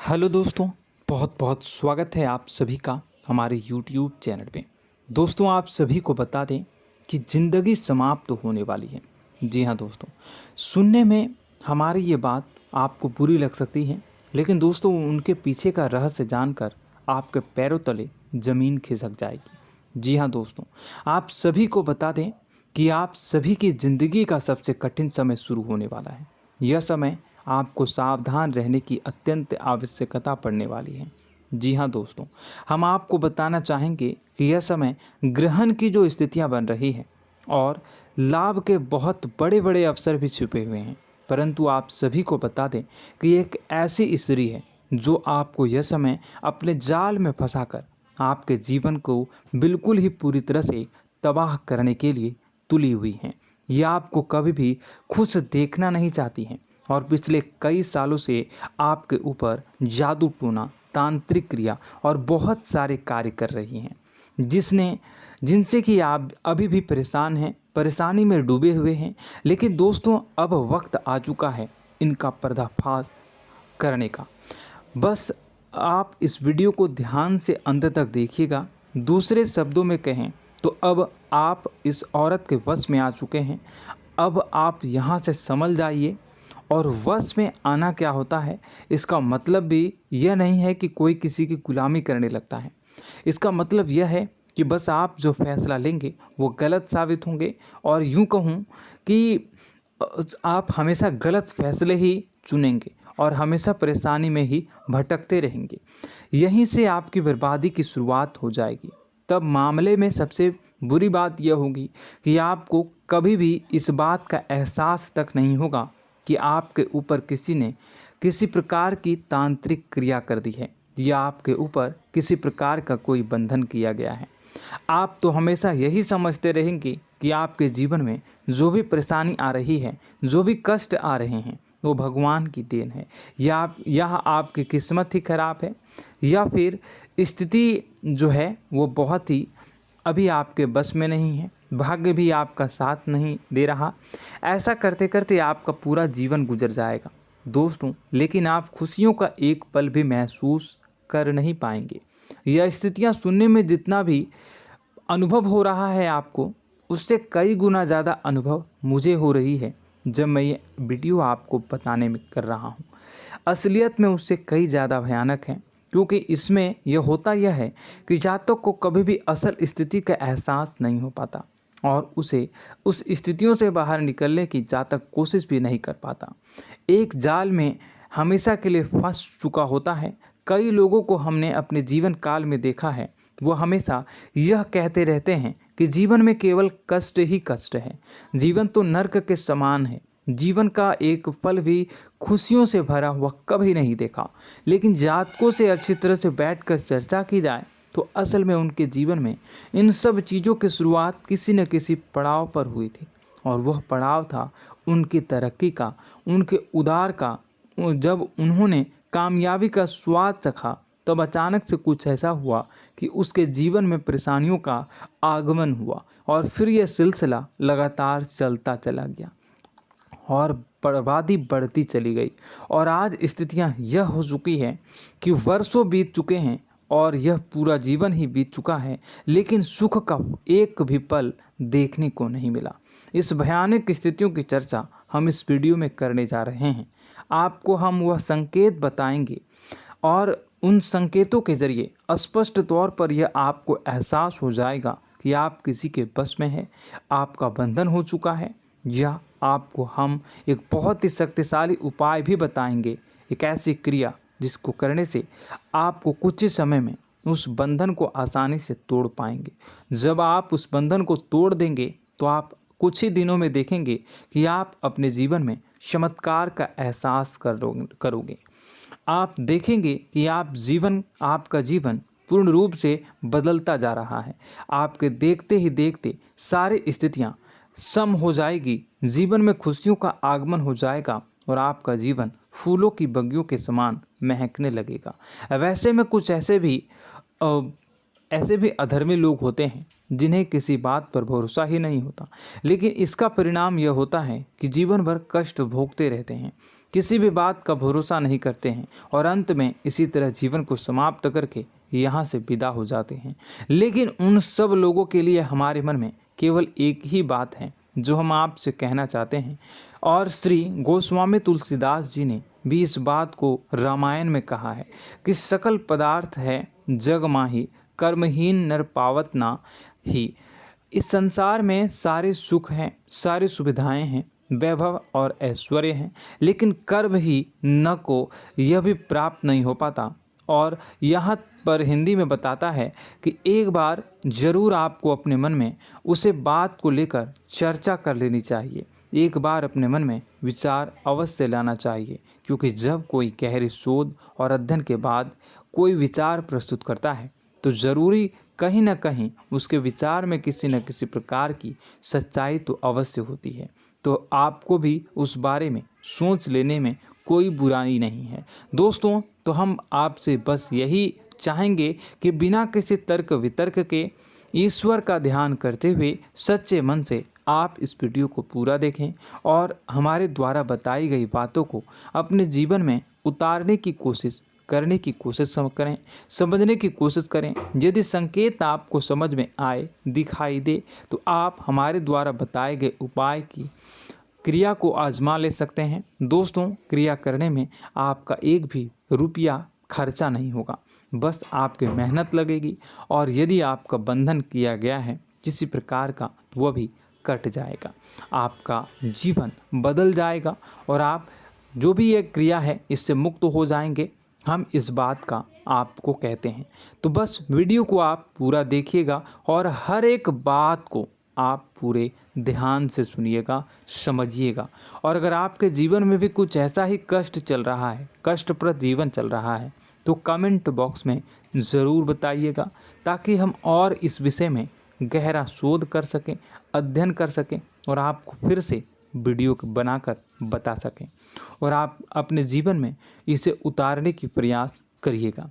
Hello दोस्तों, बहुत बहुत स्वागत है आप सभी का हमारे YouTube चैनल पे। दोस्तों, आप सभी को बता दें कि ज़िंदगी समाप्त होने वाली है। जी हाँ दोस्तों, सुनने में हमारी ये बात आपको बुरी लग सकती है, लेकिन दोस्तों उनके पीछे का रहस्य जानकर आपके पैरों तले ज़मीन खिसक जाएगी। जी हाँ दोस्तों, आप सभी को बता दें कि आप सभी की ज़िंदगी का सबसे कठिन समय शुरू होने वाला है। यह समय आपको सावधान रहने की अत्यंत आवश्यकता पड़ने वाली है। जी हाँ दोस्तों, हम आपको बताना चाहेंगे कि यह समय ग्रहण की जो स्थितियां बन रही है और लाभ के बहुत बड़े बड़े अवसर भी छुपे हुए हैं। परंतु आप सभी को बता दें कि एक ऐसी स्त्री है जो आपको यह समय अपने जाल में फंसाकर आपके जीवन को बिल्कुल ही पूरी तरह से तबाह करने के लिए तुली हुई हैं। यह आपको कभी भी खुश देखना नहीं चाहती हैं और पिछले कई सालों से आपके ऊपर जादू टोना, तांत्रिक क्रिया और बहुत सारे कार्य कर रही हैं, जिनसे कि आप अभी भी परेशान हैं, परेशानी में डूबे हुए हैं। लेकिन दोस्तों, अब वक्त आ चुका है इनका पर्दाफाश करने का। बस आप इस वीडियो को ध्यान से अंत तक देखिएगा। दूसरे शब्दों में कहें तो अब आप इस औरत के वश में आ चुके हैं। अब आप यहाँ से संभल जाइए। और वश में आना क्या होता है, इसका मतलब भी यह नहीं है कि कोई किसी की गुलामी करने लगता है। इसका मतलब यह है कि बस आप जो फैसला लेंगे वो गलत साबित होंगे, और यूँ कहूँ कि आप हमेशा गलत फैसले ही चुनेंगे और हमेशा परेशानी में ही भटकते रहेंगे। यहीं से आपकी बर्बादी की शुरुआत हो जाएगी। तब मामले में सबसे बुरी बात यह होगी कि आपको कभी भी इस बात का एहसास तक नहीं होगा कि आपके ऊपर किसी ने किसी प्रकार की तांत्रिक क्रिया कर दी है या आपके ऊपर किसी प्रकार का कोई बंधन किया गया है। आप तो हमेशा यही समझते रहेंगे कि आपके जीवन में जो भी परेशानी आ रही है, जो भी कष्ट आ रहे हैं, वो भगवान की देन है, या आपकी किस्मत ही खराब है, या फिर स्थिति जो है वो बहुत ही अभी आपके बस में नहीं है, भाग्य भी आपका साथ नहीं दे रहा। ऐसा करते करते आपका पूरा जीवन गुजर जाएगा दोस्तों, लेकिन आप खुशियों का एक पल भी महसूस कर नहीं पाएंगे। यह स्थितियां सुनने में जितना भी अनुभव हो रहा है आपको, उससे कई गुना ज़्यादा अनुभव मुझे हो रही है जब मैं ये वीडियो आपको बताने में कर रहा हूँ। असलियत में उससे कई ज़्यादा भयानक है, क्योंकि इसमें यह होता यह है कि जातक को कभी भी असल स्थिति का एहसास नहीं हो पाता और उसे उस स्थितियों से बाहर निकलने की जातक कोशिश भी नहीं कर पाता। एक जाल में हमेशा के लिए फंस चुका होता है। कई लोगों को हमने अपने जीवन काल में देखा है, वो हमेशा यह कहते रहते हैं कि जीवन में केवल कष्ट ही कष्ट है, जीवन तो नर्क के समान है, जीवन का एक पल भी खुशियों से भरा हुआ कभी नहीं देखा। लेकिन जातकों से अच्छी तरह से बैठकर चर्चा की जाए तो असल में उनके जीवन में इन सब चीज़ों की शुरुआत किसी न किसी पड़ाव पर हुई थी, और वह पड़ाव था उनकी तरक्की का, उनके उदार का। जब उन्होंने कामयाबी का स्वाद चखा, तब अचानक से कुछ ऐसा हुआ कि उसके जीवन में परेशानियों का आगमन हुआ, और फिर यह सिलसिला लगातार चलता चला गया और बर्बादी बढ़ती चली गई। और आज स्थितियां यह हो चुकी है कि वर्षों बीत चुके हैं और यह पूरा जीवन ही बीत चुका है, लेकिन सुख का एक भी पल देखने को नहीं मिला। इस भयानक स्थितियों की चर्चा हम इस वीडियो में करने जा रहे हैं। आपको हम वह संकेत बताएंगे और उन संकेतों के जरिए स्पष्ट तौर पर यह आपको एहसास हो जाएगा कि आप किसी के बस में हैं, आपका बंधन हो चुका है, या आपको हम एक बहुत ही शक्तिशाली उपाय भी बताएंगे, एक ऐसी क्रिया जिसको करने से आपको कुछ ही समय में उस बंधन को आसानी से तोड़ पाएंगे। जब आप उस बंधन को तोड़ देंगे तो आप कुछ ही दिनों में देखेंगे कि आप अपने जीवन में चमत्कार का एहसास करोगे। आप देखेंगे कि आपका जीवन पूर्ण रूप से बदलता जा रहा है। आपके देखते ही देखते सारी स्थितियां सम हो जाएगी, जीवन में खुशियों का आगमन हो जाएगा और आपका जीवन फूलों की बगियों के समान महकने लगेगा। वैसे में कुछ ऐसे भी अधर्मी लोग होते हैं जिन्हें किसी बात पर भरोसा ही नहीं होता, लेकिन इसका परिणाम यह होता है कि जीवन भर कष्ट भोगते रहते हैं, किसी भी बात का भरोसा नहीं करते हैं और अंत में इसी तरह जीवन को समाप्त करके यहाँ से विदा हो जाते हैं। लेकिन उन सब लोगों के लिए हमारे मन में केवल एक ही बात है जो हम आपसे कहना चाहते हैं, और श्री गोस्वामी तुलसीदास जी ने भी इस बात को रामायण में कहा है कि सकल पदार्थ है जग माही, कर्महीन नर पावत ना ही। इस संसार में सारे सुख हैं, सारी सुविधाएं हैं, वैभव और ऐश्वर्य हैं, लेकिन कर्म ही न को यह भी प्राप्त नहीं हो पाता। और यहाँ पर हिंदी में बताता है कि एक बार जरूर आपको अपने मन में उसे बात को लेकर चर्चा कर लेनी चाहिए, एक बार अपने मन में विचार अवश्य लाना चाहिए, क्योंकि जब कोई गहरी शोध और अध्ययन के बाद कोई विचार प्रस्तुत करता है तो ज़रूरी कहीं ना कहीं उसके विचार में किसी न किसी प्रकार की सच्चाई तो अवश्य होती है। तो आपको भी उस बारे में सोच लेने में कोई बुराई नहीं है। दोस्तों, तो हम आपसे बस यही चाहेंगे कि बिना किसी तर्क वितर्क के ईश्वर का ध्यान करते हुए सच्चे मन से आप इस वीडियो को पूरा देखें और हमारे द्वारा बताई गई बातों को अपने जीवन में उतारने की कोशिश करने की कोशिश करें, समझने की कोशिश करें। यदि संकेत आपको समझ में आए, दिखाई दे, तो आप हमारे द्वारा बताए गए उपाय की क्रिया को आजमा ले सकते हैं। दोस्तों, क्रिया करने में आपका एक भी रुपया खर्चा नहीं होगा, बस आपकी मेहनत लगेगी, और यदि आपका बंधन किया गया है किसी प्रकार का तो वह भी कट जाएगा, आपका जीवन बदल जाएगा और आप जो भी ये क्रिया है इससे मुक्त हो जाएंगे। हम इस बात का आपको कहते हैं। तो बस वीडियो को आप पूरा देखिएगा और हर एक बात को आप पूरे ध्यान से सुनिएगा, समझिएगा। और अगर आपके जीवन में भी कुछ ऐसा ही कष्ट चल रहा है, कष्टप्रद जीवन चल रहा है, तो कमेंट बॉक्स में ज़रूर बताइएगा, ताकि हम और इस विषय में गहरा शोध कर सकें, अध्ययन कर सकें और आपको फिर से वीडियो बनाकर बता सकें और आप अपने जीवन में इसे उतारने की प्रयास करिएगा।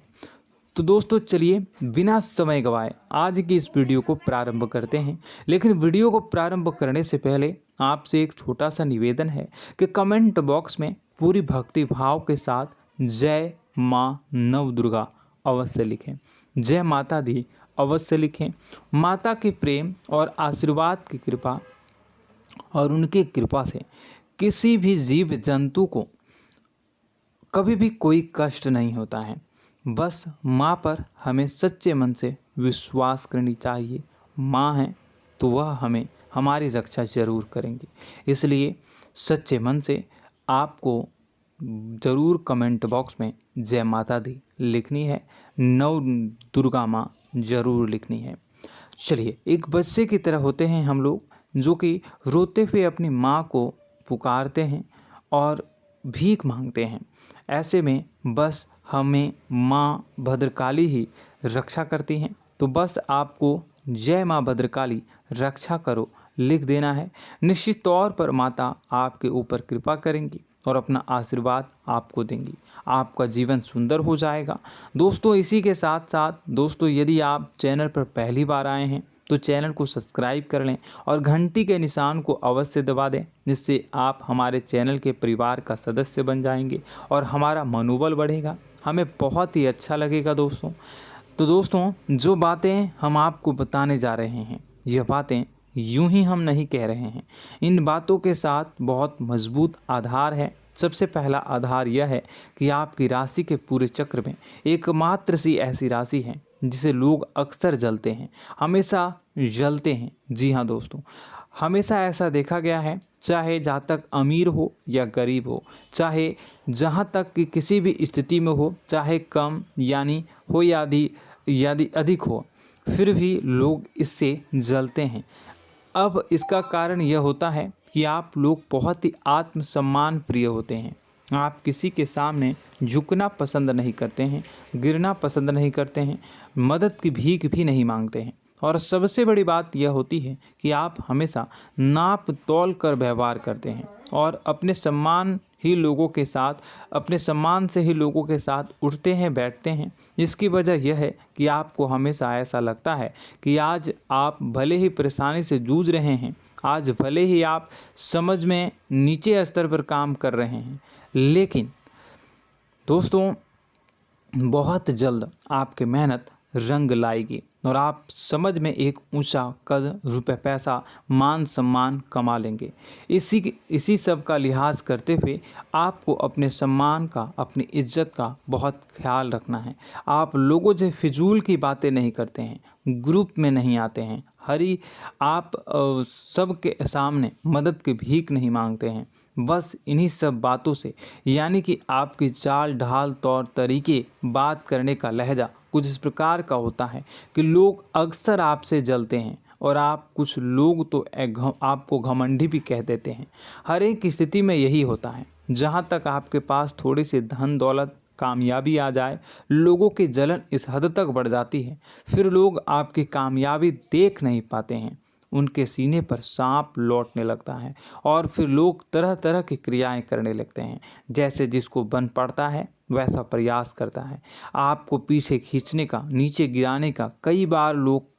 तो दोस्तों, चलिए बिना समय गवाए आज की इस वीडियो को प्रारंभ करते हैं। लेकिन वीडियो को प्रारंभ करने से पहले आपसे एक छोटा सा निवेदन है कि कमेंट बॉक्स में पूरी भक्ति भाव के साथ जय माँ नव दुर्गा अवश्य लिखें, जय माता दी अवश्य लिखें। माता के प्रेम और आशीर्वाद की कृपा और उनकी कृपा से किसी भी जीव जंतु को कभी भी कोई कष्ट नहीं होता है। बस माँ पर हमें सच्चे मन से विश्वास करनी चाहिए। माँ है तो वह हमें हमारी रक्षा जरूर करेंगी। इसलिए सच्चे मन से आपको ज़रूर कमेंट बॉक्स में जय माता दी लिखनी है, नव दुर्गा माँ ज़रूर लिखनी है। चलिए, एक बच्चे की तरह होते हैं हम लोग, जो कि रोते हुए अपनी माँ को पुकारते हैं और भीख मांगते हैं। ऐसे में बस हमें माँ भद्रकाली ही रक्षा करती हैं। तो बस आपको जय माँ भद्रकाली रक्षा करो लिख देना है। निश्चित तौर पर माता आपके ऊपर कृपा करेंगी और अपना आशीर्वाद आपको देंगी, आपका जीवन सुंदर हो जाएगा। दोस्तों, इसी के साथ साथ दोस्तों, यदि आप चैनल पर पहली बार आए हैं तो चैनल को सब्सक्राइब कर लें और घंटी के निशान को अवश्य दबा दें, जिससे आप हमारे चैनल के परिवार का सदस्य बन जाएंगे और हमारा मनोबल बढ़ेगा, हमें बहुत ही अच्छा लगेगा दोस्तों। तो दोस्तों, जो बातें हम आपको बताने जा रहे हैं, यह बातें यूं ही हम नहीं कह रहे हैं। इन बातों के साथ बहुत मजबूत आधार है। सबसे पहला आधार यह है कि आपकी राशि के पूरे चक्र में एकमात्र सी ऐसी राशि है जिसे लोग अक्सर जलते हैं, हमेशा जलते हैं। जी हाँ दोस्तों, हमेशा ऐसा देखा गया है, चाहे जहाँ तक अमीर हो या गरीब हो, चाहे जहाँ तक कि किसी भी स्थिति में हो, चाहे कम यानी हो या अधिक हो, फिर भी लोग इससे जलते हैं। अब इसका कारण यह होता है कि आप लोग बहुत ही आत्मसम्मान प्रिय होते हैं। आप किसी के सामने झुकना पसंद नहीं करते हैं, गिरना पसंद नहीं करते हैं, मदद की भीख भी नहीं मांगते हैं और सबसे बड़ी बात यह होती है कि आप हमेशा नाप तौल कर व्यवहार करते हैं और अपने सम्मान से ही लोगों के साथ उठते हैं बैठते हैं। इसकी वजह यह है कि आपको हमेशा ऐसा लगता है कि आज आप भले ही परेशानी से जूझ रहे हैं, आज भले ही आप समझ में नीचे स्तर पर काम कर रहे हैं, लेकिन दोस्तों बहुत जल्द आपकी मेहनत रंग लाएगी और आप समझ में एक ऊंचा कद, रुपए, पैसा, मान सम्मान कमा लेंगे। इसी सब का लिहाज करते हुए आपको अपने सम्मान का, अपनी इज्जत का बहुत ख्याल रखना है। आप लोगों से फिजूल की बातें नहीं करते हैं, ग्रुप में नहीं आते हैं, आप सबके सामने मदद की भीख नहीं मांगते हैं। बस इन्हीं सब बातों से, यानी कि आपकी चाल ढाल, तौर तरीके, बात करने का लहजा कुछ इस प्रकार का होता है कि लोग अक्सर आपसे जलते हैं और कुछ लोग तो आपको घमंडी भी कह देते हैं। हर एक स्थिति में यही होता है। जहाँ तक आपके पास थोड़ी सी धन दौलत, कामयाबी आ जाए, लोगों की जलन इस हद तक बढ़ जाती है, फिर लोग आपकी कामयाबी देख नहीं पाते हैं, उनके सीने पर सांप लौटने लगता है और फिर लोग तरह तरह की क्रियाएं करने लगते हैं। जैसे जिसको बन पड़ता है वैसा प्रयास करता है। आपको पीछे खींचने का, नीचे गिराने का कई बार लोग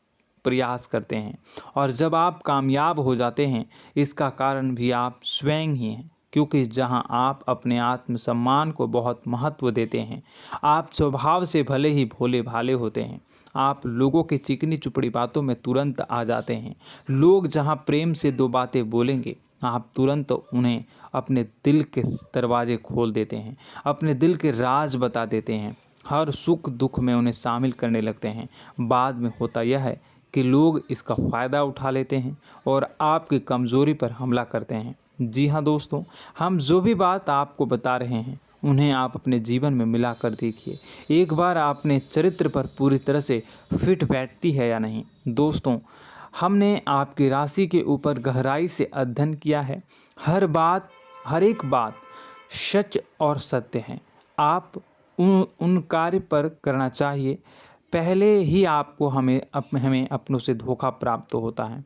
प्रयास करते हैं और जब आप कामयाब हो जाते हैं, इसका कारण भी आप स्वयं ही हैं। क्योंकि जहां आप अपने आत्मसम्मान को बहुत महत्व देते हैं, आप स्वभाव से भले ही भोले भाले होते हैं, आप लोगों की चिकनी चुपड़ी बातों में तुरंत आ जाते हैं। लोग जहां प्रेम से दो बातें बोलेंगे, आप तुरंत उन्हें अपने दिल के दरवाजे खोल देते हैं, अपने दिल के राज बता देते हैं, हर सुख दुख में उन्हें शामिल करने लगते हैं। बाद में होता यह है कि लोग इसका फ़ायदा उठा लेते हैं और आपकी कमज़ोरी पर हमला करते हैं। जी हाँ दोस्तों, हम जो भी बात आपको बता रहे हैं उन्हें आप अपने जीवन में मिला कर देखिए। एक बार आपने चरित्र पर पूरी तरह से फिट बैठती है या नहीं। दोस्तों, हमने आपकी राशि के ऊपर गहराई से अध्ययन किया है। हर एक बात सच और सत्य है। आप उन कार्य पर करना चाहिए, पहले ही आपको हमें अपनों से धोखा प्राप्त होता है।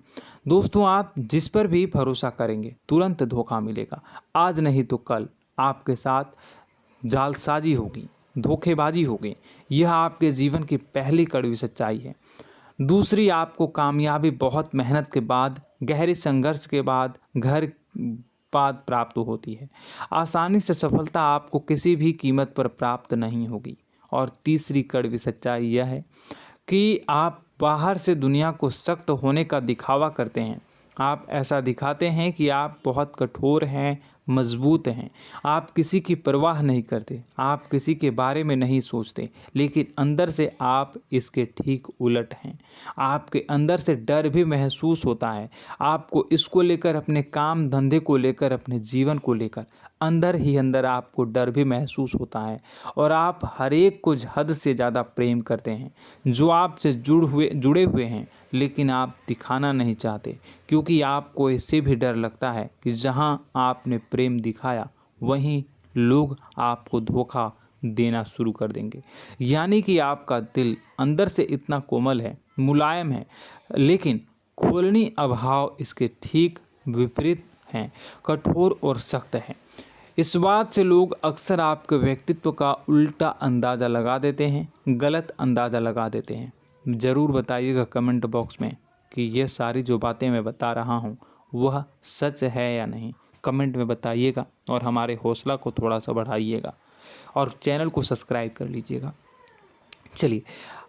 दोस्तों, आप जिस पर भी भरोसा करेंगे तुरंत धोखा मिलेगा। आज नहीं तो कल आपके साथ जालसाजी होगी, धोखेबाजी होगी। यह आपके जीवन की पहली कड़वी सच्चाई है। दूसरी, आपको कामयाबी बहुत मेहनत के बाद, गहरे संघर्ष के बाद प्राप्त होती है। आसानी से सफलता आपको किसी भी कीमत पर प्राप्त नहीं होगी। और तीसरी कड़वी सच्चाई यह है कि आप बाहर से दुनिया को सख्त होने का दिखावा करते हैं। आप ऐसा दिखाते हैं कि आप बहुत कठोर हैं, मजबूत हैं, आप किसी की परवाह नहीं करते, आप किसी के बारे में नहीं सोचते, लेकिन अंदर से आप इसके ठीक उलट हैं। आपके अंदर से डर भी महसूस होता है। आपको इसको लेकर, अपने काम धंधे को लेकर, अपने जीवन को लेकर अंदर ही अंदर आपको डर भी महसूस होता है और आप हर एक को हद से ज़्यादा प्रेम करते हैं, जो आपसे जुड़े हुए हैं, लेकिन आप दिखाना नहीं चाहते, क्योंकि आपको इससे भी डर लगता है कि जहां आपने प्रेम दिखाया वहीं लोग आपको धोखा देना शुरू कर देंगे। यानी कि आपका दिल अंदर से इतना कोमल है, मुलायम है, लेकिन खोलनी अभाव इसके ठीक विपरीत हैं, कठोर और सख्त हैं। इस बात से लोग अक्सर आपके व्यक्तित्व का उल्टा अंदाज़ा लगा देते हैं, गलत अंदाज़ा लगा देते हैं। ज़रूर बताइएगा कमेंट बॉक्स में कि ये सारी जो बातें मैं बता रहा हूँ वह सच है या नहीं। कमेंट में बताइएगा और हमारे हौसला को थोड़ा सा बढ़ाइएगा और चैनल को सब्सक्राइब कर लीजिएगा। चलिए,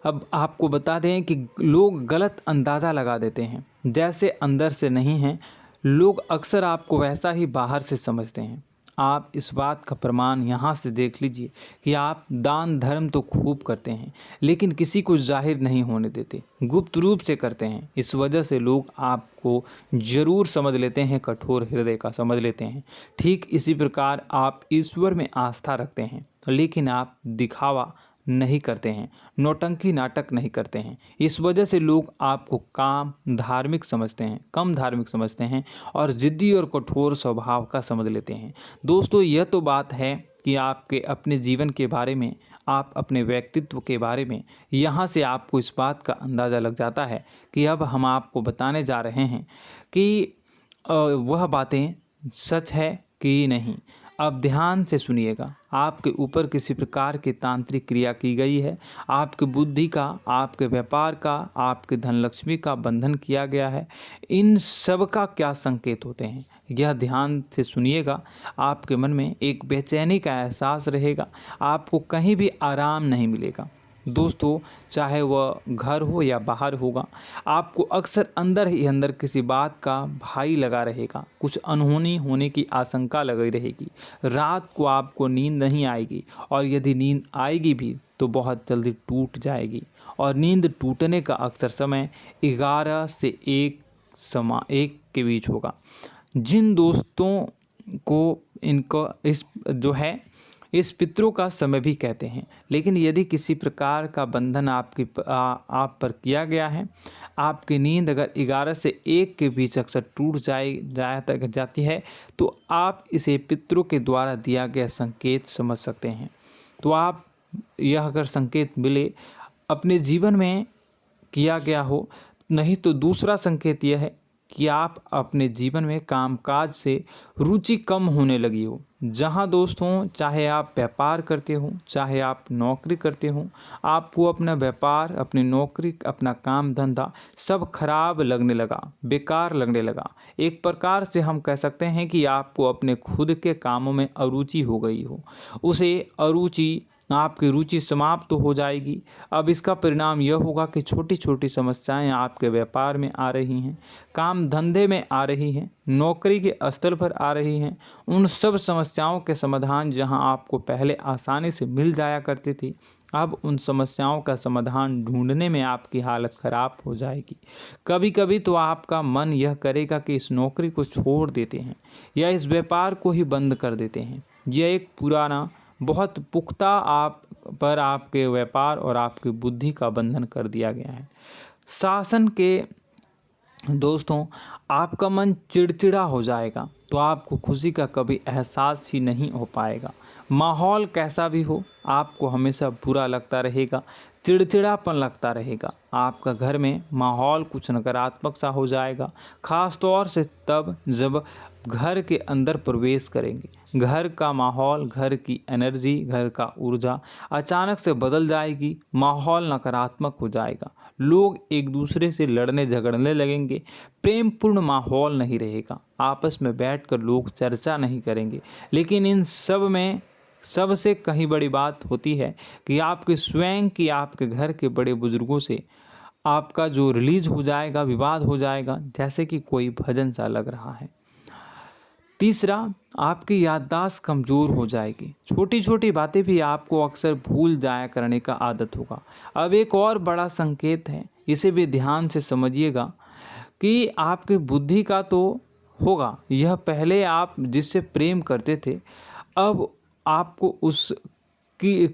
अब आपको बता दें कि लोग गलत अंदाज़ा लगा देते हैं। जैसे अंदर से नहीं हैं, लोग अक्सर आपको वैसा ही बाहर से समझते हैं। आप इस बात का प्रमाण यहाँ से देख लीजिए कि आप दान धर्म तो खूब करते हैं, लेकिन किसी को जाहिर नहीं होने देते, गुप्त रूप से करते हैं। इस वजह से लोग आपको ज़रूर समझ लेते हैं, कठोर हृदय का समझ लेते हैं। ठीक इसी प्रकार आप ईश्वर में आस्था रखते हैं, लेकिन आप दिखावा नहीं करते हैं, नौटंकी नाटक नहीं करते हैं। इस वजह से लोग आपको कम धार्मिक समझते हैं और ज़िद्दी और कठोर स्वभाव का समझ लेते हैं। दोस्तों, यह तो बात है कि आपके अपने जीवन के बारे में, आप अपने व्यक्तित्व के बारे में, यहाँ से आपको इस बात का अंदाज़ा लग जाता है कि अब हम आपको बताने जा रहे हैं कि वह बातें सच है कि नहीं। अब ध्यान से सुनिएगा। आपके ऊपर किसी प्रकार की तांत्रिक क्रिया की गई है, आपकी बुद्धि का, आपके व्यापार का, आपके धन लक्ष्मी का बंधन किया गया है। इन सब का क्या संकेत होते हैं, यह ध्यान से सुनिएगा। आपके मन में एक बेचैनी का एहसास रहेगा, आपको कहीं भी आराम नहीं मिलेगा। दोस्तों, चाहे वह घर हो या बाहर होगा, आपको अक्सर अंदर ही अंदर किसी बात का भाई लगा रहेगा, कुछ अनहोनी होने की आशंका लगी रहेगी। रात को आपको नींद नहीं आएगी, और यदि नींद आएगी भी तो बहुत जल्दी टूट जाएगी। और नींद टूटने का अक्सर समय 11 से 1 के बीच होगा। जिन दोस्तों को इनको इस पितरों का समय भी कहते हैं। लेकिन यदि किसी प्रकार का बंधन आप पर किया गया है, आपकी नींद अगर 11 से 1 के बीच अक्सर टूट जाती है, तो आप इसे पितरों के द्वारा दिया गया संकेत समझ सकते हैं। तो आप यह अगर संकेत मिले अपने जीवन में किया गया हो, नहीं तो दूसरा संकेत यह है कि आप अपने जीवन में कामकाज से रुचि कम होने लगी हो। जहां दोस्तों, चाहे आप व्यापार करते हो, चाहे आप नौकरी करते हो, आपको अपना व्यापार, अपनी नौकरी, अपना काम धंधा सब खराब लगने लगा, बेकार लगने लगा। एक प्रकार से हम कह सकते हैं कि आपको अपने खुद के कामों में अरुचि हो गई हो। आपकी रुचि समाप्त हो जाएगी। अब इसका परिणाम यह होगा कि छोटी छोटी समस्याएं आपके व्यापार में आ रही हैं, काम धंधे में आ रही हैं, नौकरी के स्तर पर आ रही हैं। उन सब समस्याओं के समाधान जहां आपको पहले आसानी से मिल जाया करती थी, अब उन समस्याओं का समाधान ढूंढने में आपकी हालत ख़राब हो जाएगी। कभी कभी तो आपका मन यह करेगा कि इस नौकरी को छोड़ देते हैं या इस व्यापार को ही बंद कर देते हैं। यह एक पुराना, बहुत पुख्ता आपके व्यापार और आपकी बुद्धि का बंधन कर दिया गया है। शासन के दोस्तों, आपका मन चिड़चिड़ा हो जाएगा, तो आपको खुशी का कभी एहसास ही नहीं हो पाएगा। माहौल कैसा भी हो, आपको हमेशा बुरा लगता रहेगा, चिड़चिड़ापन लगता रहेगा। आपका घर में माहौल कुछ नकारात्मक सा हो जाएगा, ख़ास तौर से तब जब घर के अंदर प्रवेश करेंगे। घर का माहौल, घर की एनर्जी, घर का ऊर्जा अचानक से बदल जाएगी, माहौल नकारात्मक हो जाएगा। लोग एक दूसरे से लड़ने झगड़ने लगेंगे, प्रेमपूर्ण माहौल नहीं रहेगा, आपस में बैठकर लोग चर्चा नहीं करेंगे। लेकिन इन सब में सबसे कहीं बड़ी बात होती है कि आपके घर के बड़े बुजुर्गों से आपका जो रिलीज हो जाएगा, विवाद हो जाएगा, जैसे कि कोई भजन सा लग रहा है। तीसरा, आपकी याददाश्त कमज़ोर हो जाएगी, छोटी छोटी बातें भी आपको अक्सर भूल जाया करने का आदत होगा। अब एक और बड़ा संकेत है, इसे भी ध्यान से समझिएगा कि आपकी बुद्धि का तो होगा, यह पहले आप जिससे प्रेम करते थे, अब आपको उसकी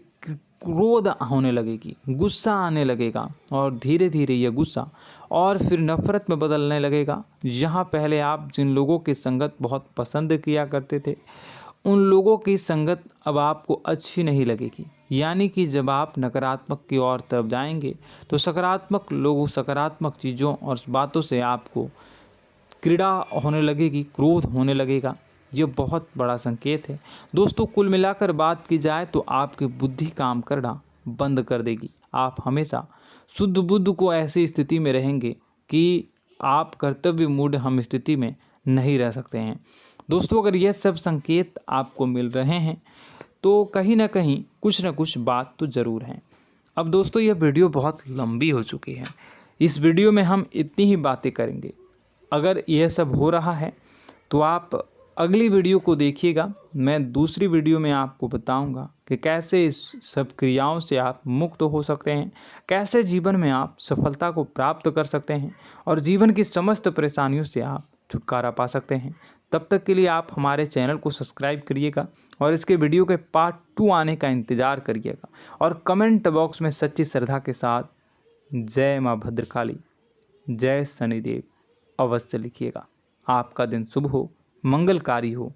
क्रोध होने लगेगी, गुस्सा आने लगेगा, और धीरे धीरे यह गुस्सा और फिर नफरत में बदलने लगेगा। यहाँ पहले आप जिन लोगों की संगत बहुत पसंद किया करते थे, उन लोगों की संगत अब आपको अच्छी नहीं लगेगी। यानी कि जब आप नकारात्मक की ओर तरफ जाएंगे, तो सकारात्मक लोगों, सकारात्मक चीज़ों और बातों से आपको क्रीड़ा होने लगेगी, क्रोध होने लगेगा। ये बहुत बड़ा संकेत है दोस्तों। कुल मिलाकर बात की जाए तो आपकी बुद्धि काम करना बंद कर देगी। आप हमेशा शुद्ध बुद्ध को ऐसी स्थिति में रहेंगे कि आप कर्तव्य मूढ़ हम स्थिति में नहीं रह सकते हैं। दोस्तों, अगर यह सब संकेत आपको मिल रहे हैं तो कहीं ना कहीं कुछ ना कुछ बात तो ज़रूर है। अब दोस्तों, यह वीडियो बहुत लंबी हो चुकी है, इस वीडियो में हम इतनी ही बातें करेंगे। अगर यह सब हो रहा है तो आप अगली वीडियो को देखिएगा। मैं दूसरी वीडियो में आपको बताऊंगा कि कैसे इस सब क्रियाओं से आप मुक्त हो सकते हैं, कैसे जीवन में आप सफलता को प्राप्त कर सकते हैं और जीवन की समस्त परेशानियों से आप छुटकारा पा सकते हैं। तब तक के लिए आप हमारे चैनल को सब्सक्राइब करिएगा और इसके वीडियो के पार्ट 2 आने का इंतज़ार करिएगा। और कमेंट बॉक्स में सच्ची श्रद्धा के साथ जय माँ भद्रकाली, जय शनिदेव अवश्य लिखिएगा। आपका दिन शुभ हो, मंगलकारी हो।